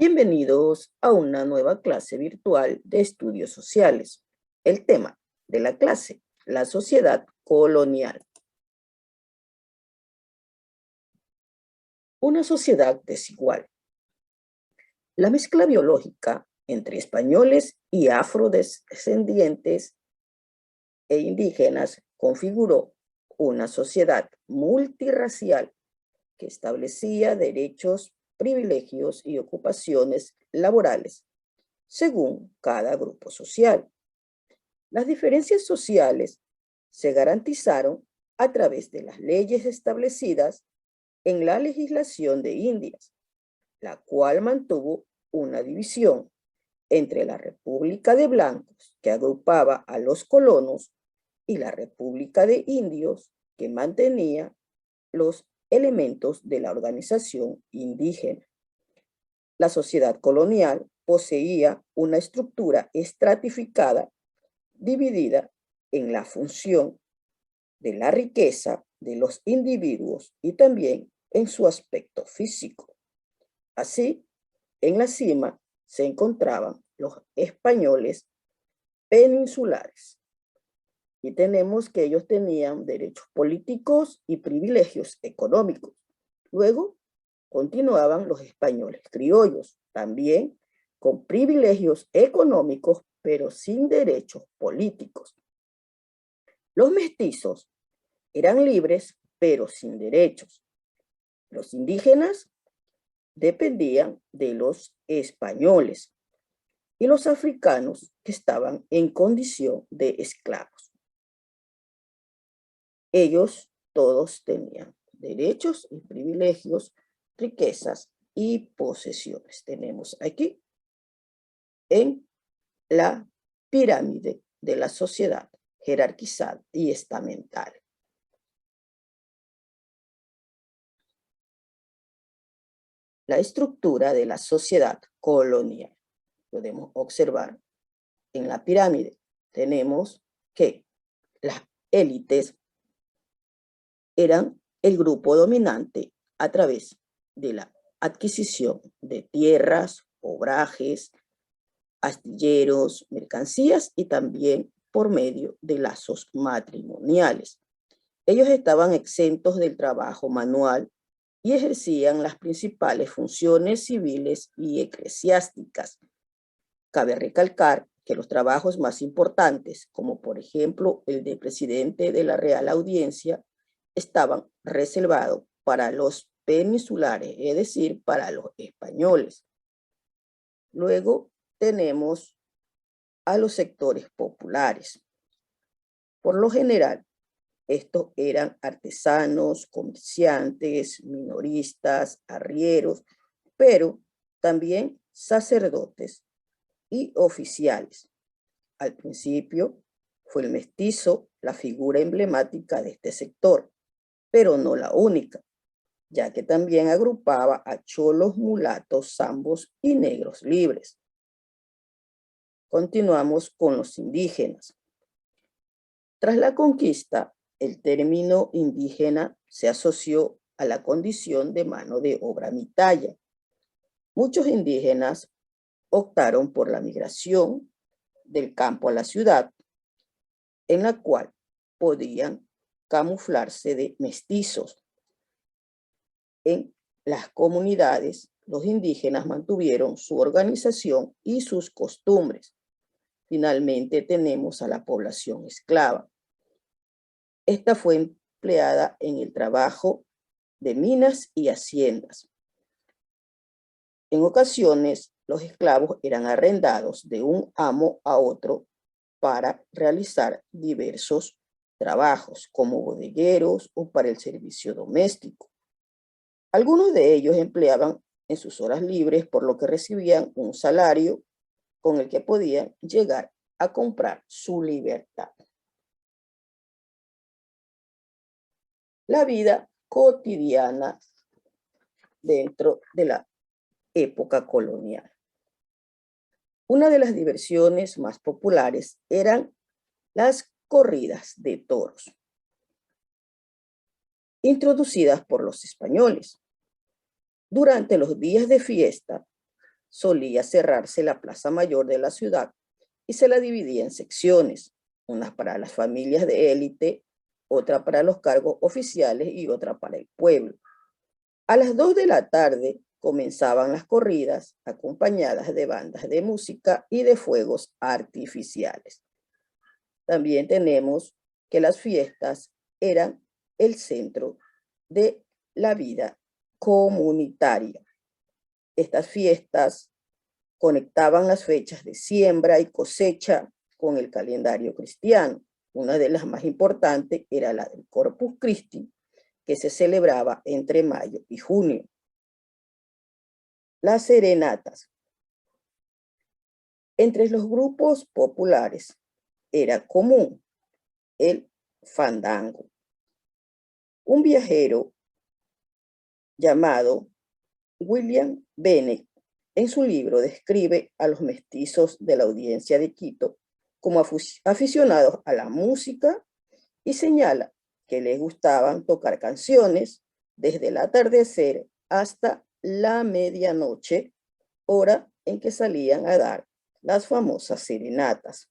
Bienvenidos a una nueva clase virtual de estudios sociales. El tema de la clase, la sociedad colonial. Una sociedad desigual. La mezcla biológica entre españoles y afrodescendientes e indígenas configuró una sociedad multirracial que establecía derechos, privilegios y ocupaciones laborales según cada grupo social. Las diferencias sociales se garantizaron a través de las leyes establecidas en la legislación de Indias, la cual mantuvo una división entre la República de Blancos, que agrupaba a los colonos, y la República de Indios, que mantenía los elementos de la organización indígena. La sociedad colonial poseía una estructura estratificada dividida en la función de la riqueza de los individuos y también en su aspecto físico. Así, en la cima se encontraban los españoles peninsulares y tenemos que ellos tenían derechos políticos y privilegios económicos. Luego continuaban los españoles criollos, también con privilegios económicos, pero sin derechos políticos. Los mestizos eran libres, pero sin derechos. Los indígenas dependían de los españoles y los africanos que estaban en condición de esclavos. Ellos todos tenían derechos y privilegios, riquezas y posesiones. Tenemos aquí en la pirámide de la sociedad jerarquizada y estamental. La estructura de la sociedad colonial. Podemos observar en la pirámide. Tenemos que las élites eran el grupo dominante a través de la adquisición de tierras, obrajes, astilleros, mercancías y también por medio de lazos matrimoniales. Ellos estaban exentos del trabajo manual y ejercían las principales funciones civiles y eclesiásticas. Cabe recalcar que los trabajos más importantes, como por ejemplo el de presidente de la Real Audiencia, estaban reservados para los peninsulares, es decir, para los españoles. Luego tenemos a los sectores populares. Por lo general, estos eran artesanos, comerciantes, minoristas, arrieros, pero también sacerdotes y oficiales. Al principio fue el mestizo la figura emblemática de este sector, pero no la única, ya que también agrupaba a cholos, mulatos, zambos y negros libres. Continuamos con los indígenas. Tras la conquista, el término indígena se asoció a la condición de mano de obra mitaya. Muchos indígenas optaron por la migración del campo a la ciudad, en la cual podían camuflarse de mestizos. En las comunidades, los indígenas mantuvieron su organización y sus costumbres. Finalmente tenemos a la población esclava. Esta fue empleada en el trabajo de minas y haciendas. En ocasiones, los esclavos eran arrendados de un amo a otro para realizar diversos trabajos, como bodegueros o para el servicio doméstico. Algunos de ellos empleaban en sus horas libres, por lo que recibían un salario con el que podían llegar a comprar su libertad. La vida cotidiana dentro de la época colonial. Una de las diversiones más populares eran las corridas de toros, introducidas por los españoles. Durante los días de fiesta, solía cerrarse la plaza mayor de la ciudad y se la dividía en secciones, unas para las familias de élite, otra para los cargos oficiales y otra para el pueblo. A las 2 de la tarde comenzaban las corridas acompañadas de bandas de música y de fuegos artificiales. También tenemos que las fiestas eran el centro de la vida comunitaria. Estas fiestas conectaban las fechas de siembra y cosecha con el calendario cristiano. Una de las más importantes era la del Corpus Christi, que se celebraba entre mayo y junio. Las serenatas. Entre los grupos populares era común el fandango. Un viajero llamado William Bennett en su libro describe a los mestizos de la audiencia de Quito como aficionados a la música y señala que les gustaban tocar canciones desde el atardecer hasta la medianoche, hora en que salían a dar las famosas serenatas.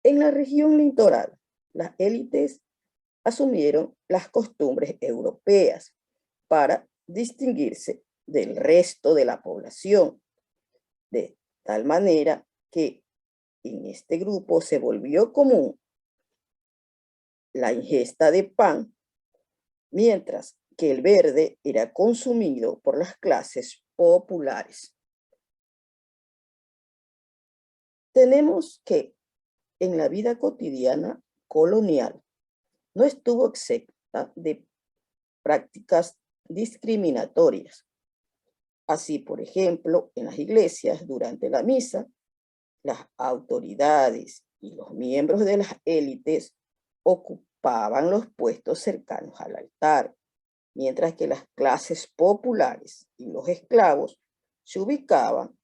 En la región litoral, las élites asumieron las costumbres europeas para distinguirse del resto de la población, de tal manera que en este grupo se volvió común la ingesta de pan, mientras que el verde era consumido por las clases populares. Tenemos que en la vida cotidiana colonial no estuvo exenta de prácticas discriminatorias. Así, por ejemplo, en las iglesias, durante la misa, las autoridades y los miembros de las élites ocupaban los puestos cercanos al altar, mientras que las clases populares y los esclavos se ubicaban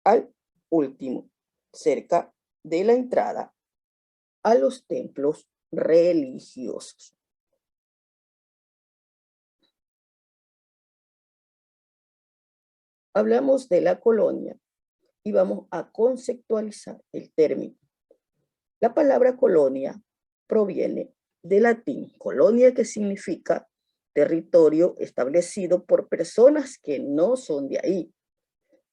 al último, cerca de la entrada a los templos religiosos. Hablamos de la colonia y vamos a conceptualizar el término. La palabra colonia proviene del latín colonia, que significa territorio establecido por personas que no son de ahí.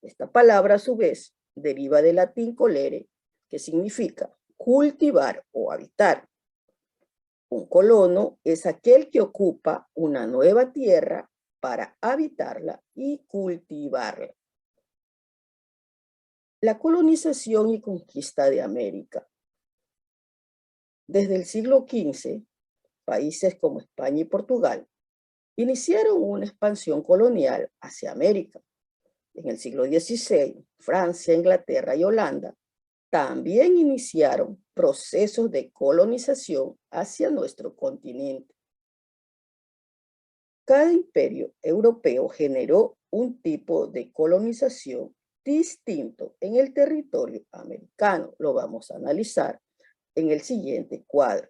Esta palabra, a su vez, deriva del latín colere, que significa cultivar o habitar. Un colono es aquel que ocupa una nueva tierra para habitarla y cultivarla. La colonización y conquista de América. Desde el siglo XV, países como España y Portugal iniciaron una expansión colonial hacia América. En el siglo XVI, Francia, Inglaterra y Holanda también iniciaron procesos de colonización hacia nuestro continente. Cada imperio europeo generó un tipo de colonización distinto en el territorio americano. Lo vamos a analizar en el siguiente cuadro.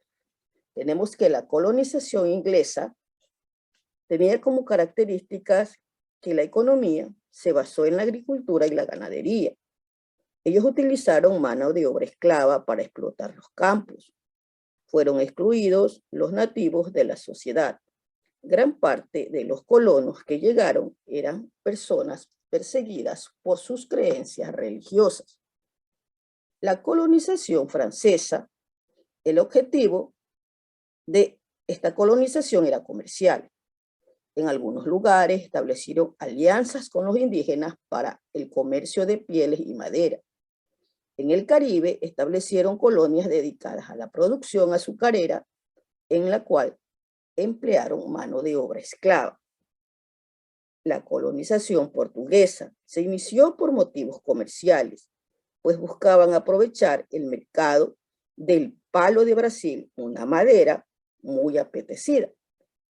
Tenemos que la colonización inglesa tenía como características que la economía se basó en la agricultura y la ganadería. Ellos utilizaron mano de obra esclava para explotar los campos. Fueron excluidos los nativos de la sociedad. Gran parte de los colonos que llegaron eran personas perseguidas por sus creencias religiosas. La colonización francesa, el objetivo de esta colonización era comercial. En algunos lugares establecieron alianzas con los indígenas para el comercio de pieles y madera. En el Caribe establecieron colonias dedicadas a la producción azucarera, en la cual emplearon mano de obra esclava. La colonización portuguesa se inició por motivos comerciales, pues buscaban aprovechar el mercado del palo de Brasil, una madera muy apetecida,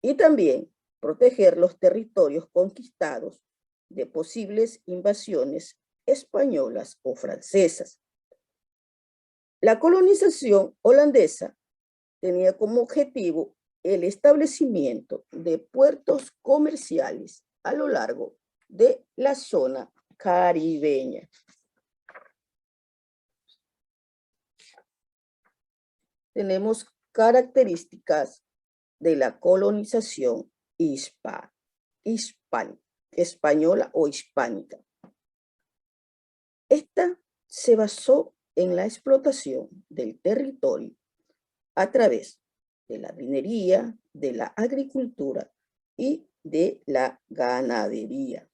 y también proteger los territorios conquistados de posibles invasiones españolas o francesas. La colonización holandesa tenía como objetivo el establecimiento de puertos comerciales a lo largo de la zona caribeña. Tenemos características de la colonización española o hispánica. Esta se basó en la explotación del territorio a través de la minería, de la agricultura y de la ganadería.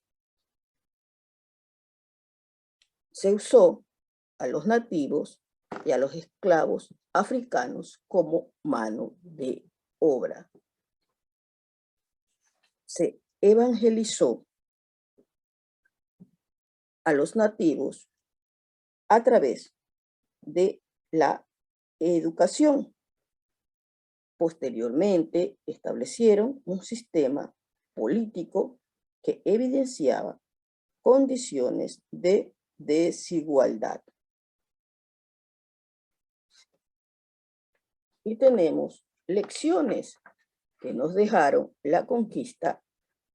Se usó a los nativos y a los esclavos africanos como mano de obra. Se evangelizó a los nativos a través de la educación. Posteriormente establecieron un sistema político que evidenciaba condiciones de desigualdad. Y tenemos lecciones que nos dejaron la conquista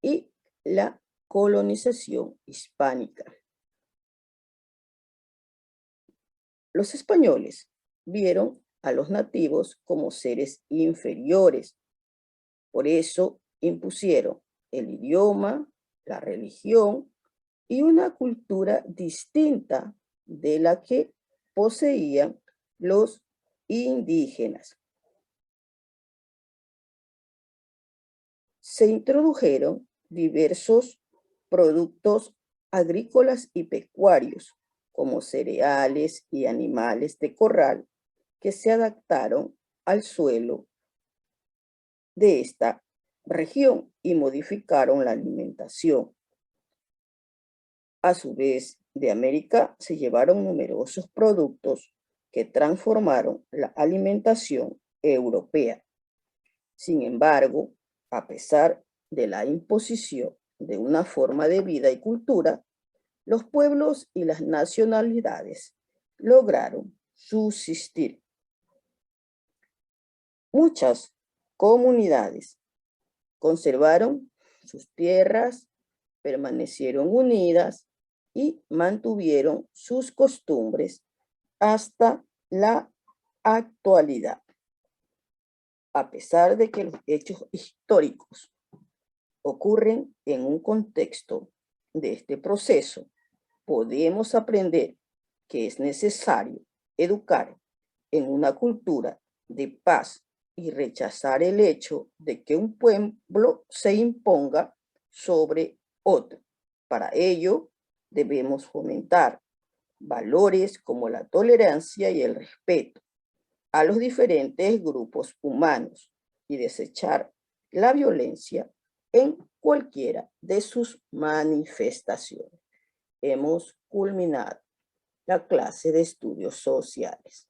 y la colonización hispánica. Los españoles vieron a los nativos como seres inferiores. Por eso impusieron el idioma, la religión y una cultura distinta de la que poseían los indígenas. Se introdujeron diversos productos agrícolas y pecuarios, como cereales y animales de corral, que se adaptaron al suelo de esta región y modificaron la alimentación. A su vez, de América se llevaron numerosos productos que transformaron la alimentación europea. Sin embargo, a pesar de la imposición de una forma de vida y cultura, los pueblos y las nacionalidades lograron subsistir. Muchas comunidades conservaron sus tierras, permanecieron unidas y mantuvieron sus costumbres hasta la actualidad. A pesar de que los hechos históricos ocurren en un contexto de este proceso, podemos aprender que es necesario educar en una cultura de paz y rechazar el hecho de que un pueblo se imponga sobre otro. Para ello, debemos fomentar valores como la tolerancia y el respeto a los diferentes grupos humanos y desechar la violencia en cualquiera de sus manifestaciones. Hemos culminado la clase de estudios sociales.